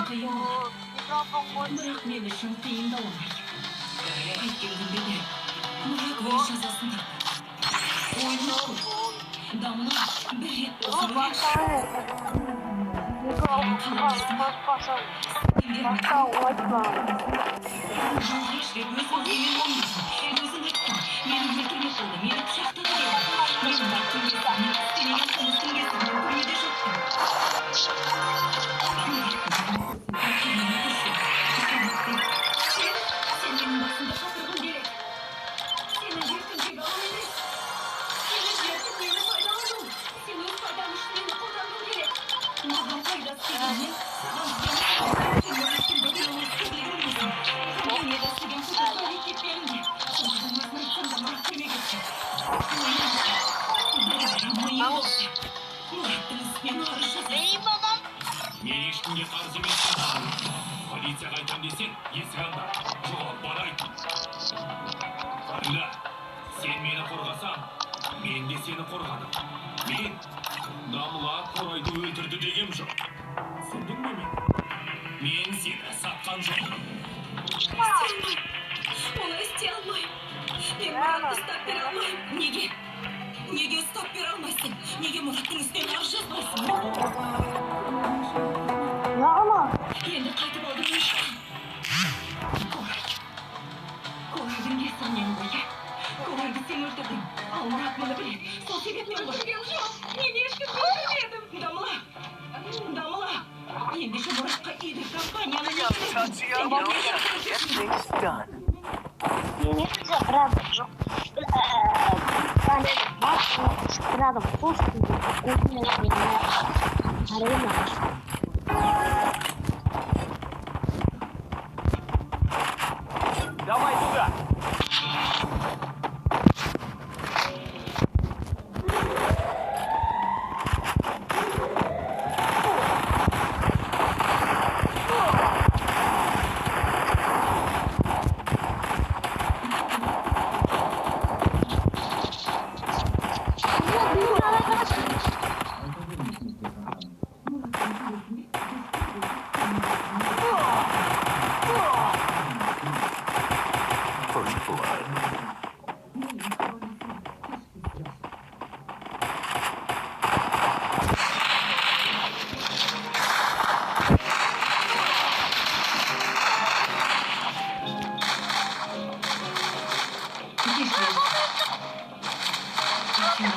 бірақ мен үшін қиындауы. Қайткен күнде де мұрақ өз жазасын тапты. Ойнап көр. Дамла бір рет болсын жалғаш рет өз өзімен болмасын. Өзің айттың, мені өлтірмек болды, мені пышақтады деді. Мен айттым кесі, мен істемеген қылмыстың кесірінен түрмеде жаттым. Сен менің басымды қатырғың келеді. Сені жертін тек алам емес. Сені жертіп мені пайдалану. Сен өз пайдаң үшін мені қолданғың келеді. Маған пайдасы тигенмен, саған сен өліктің бүгін өмірсіз білгірмейсің. Дүниеде сүйген құтыртпай кетпеймін. Солардың өзін айтсам да мұрат түрмеге түседі. Миы болса, Мұраттың үстінен арыз жазасың. Мен ешкімге қарыз емеспін. Полицияға айтам десең, есік алда. Жоғалып барайын. Фарida, сен мені қорғасаң, мен де сені қорғадым. Мен Дамла Қорайды өлтірді дегем жоқ. Түсіндің бе мен? Мен сені сатқан жоқпын. Олай істей алмайым. Мен Мұратты ұстап бере алмайым. Неге? Неге ұстап бере алмайсың? Неге Мұраттың үстінен арыз жазбайсың? Енді қайтып алдым ешкім. Қорайдың кесірінен ғой. Қорайды сен өлтірдің. Ал Мұрат мұны біледі. Сол себептен ғой. Мен ешкім өлтірмедім. Дамла. Ендеше Мұратқа идің компанияны Мне правда жоқ. Рядом просто Давай туда!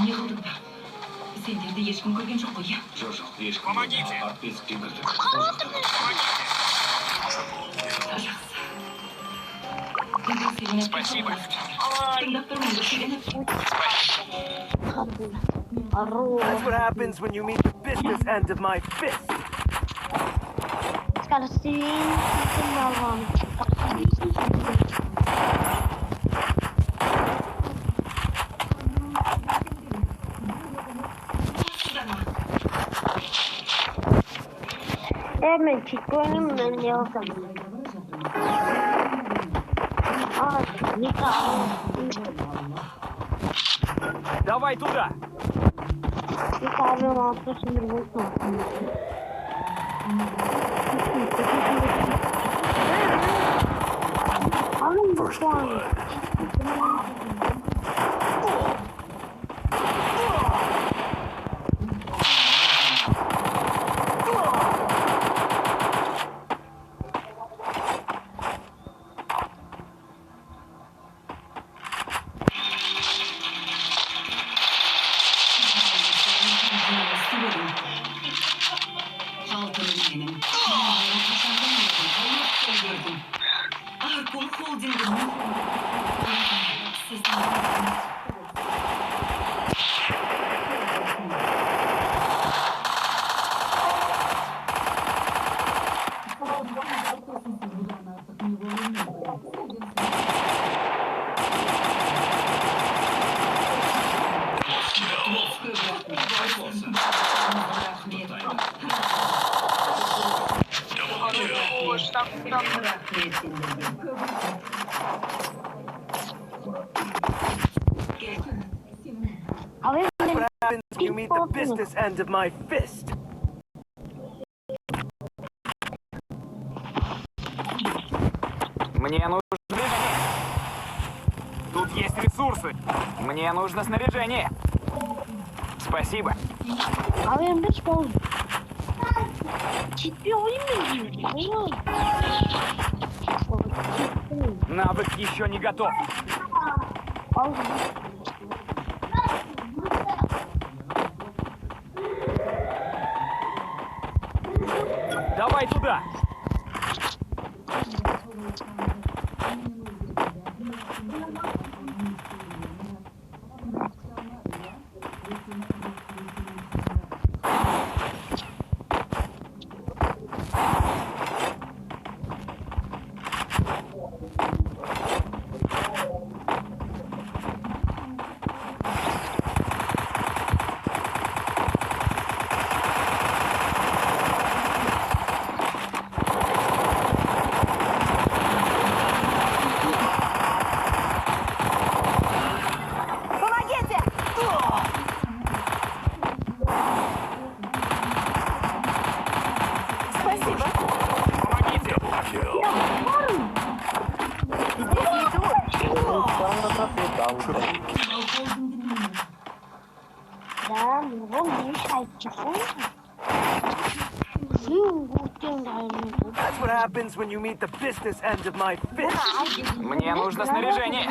Не қылдың ба? Сендерді ешкім көрген жоқ қой, иә? Жоқ, ешкім. Помогите! Арт бесіктен кірді. Помогите! Спасибо. Тыңдап тұрмын, көрсегені. That's what happens when you meet the business end of my fist. Мен чекпеймін, мен не алсам. Давай туда! First blood. What happens when you meet the business end of my fist? Мне нужно снаряжение. Тут есть ресурсы. Мне нужно снаряжение. Спасибо. Abi hiç oldu. Ciddi oyun mu? Hayır. Навык еще не готов. Давай туда. Да, его мешает телефон. That's what happens when you meet the business end of my fist. Мне нужно снаряжение.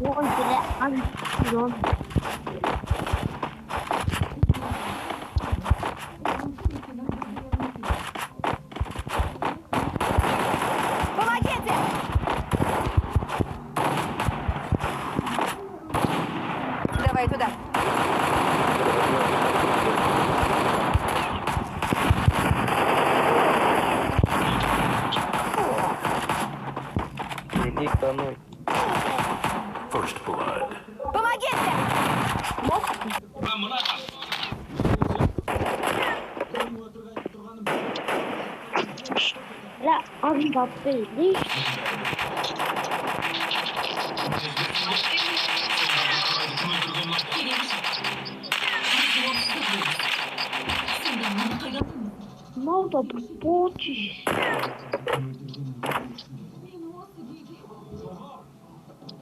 Ой, бля, Помогите! Давай туда. First blood. Помогите! бля, abi battıydı. Ne oldu bu boğuş?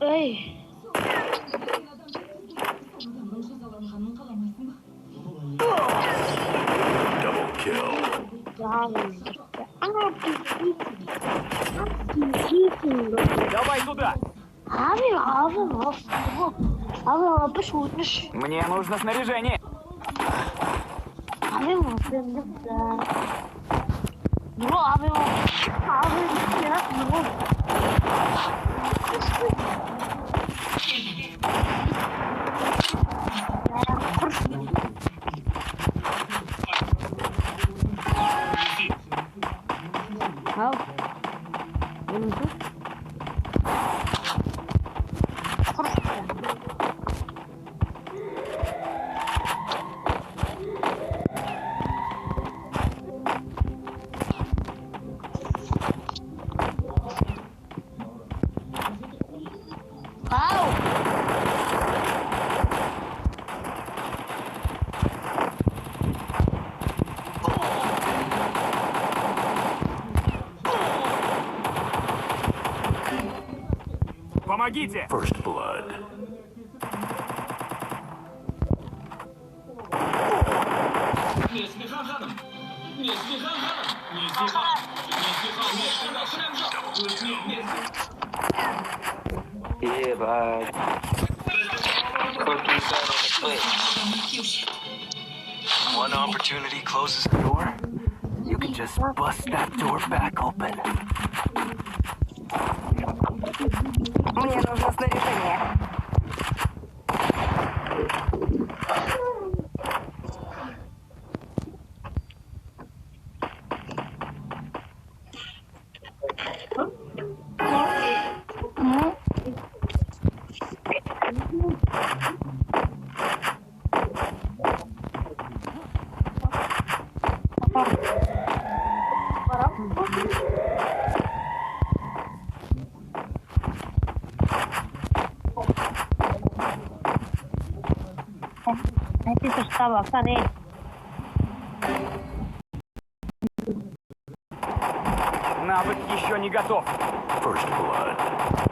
Ey. Double kill. Давай туда. Abi пошутишь. Мне нужно снаряжение. Abi da. Bro abi ya bro. Al. Помогите. First blood. One opportunity closes the door, you can just bust that door back open. Мне нужно снаряжение. Nanti tertawa kan Навык еще не готов. First blood.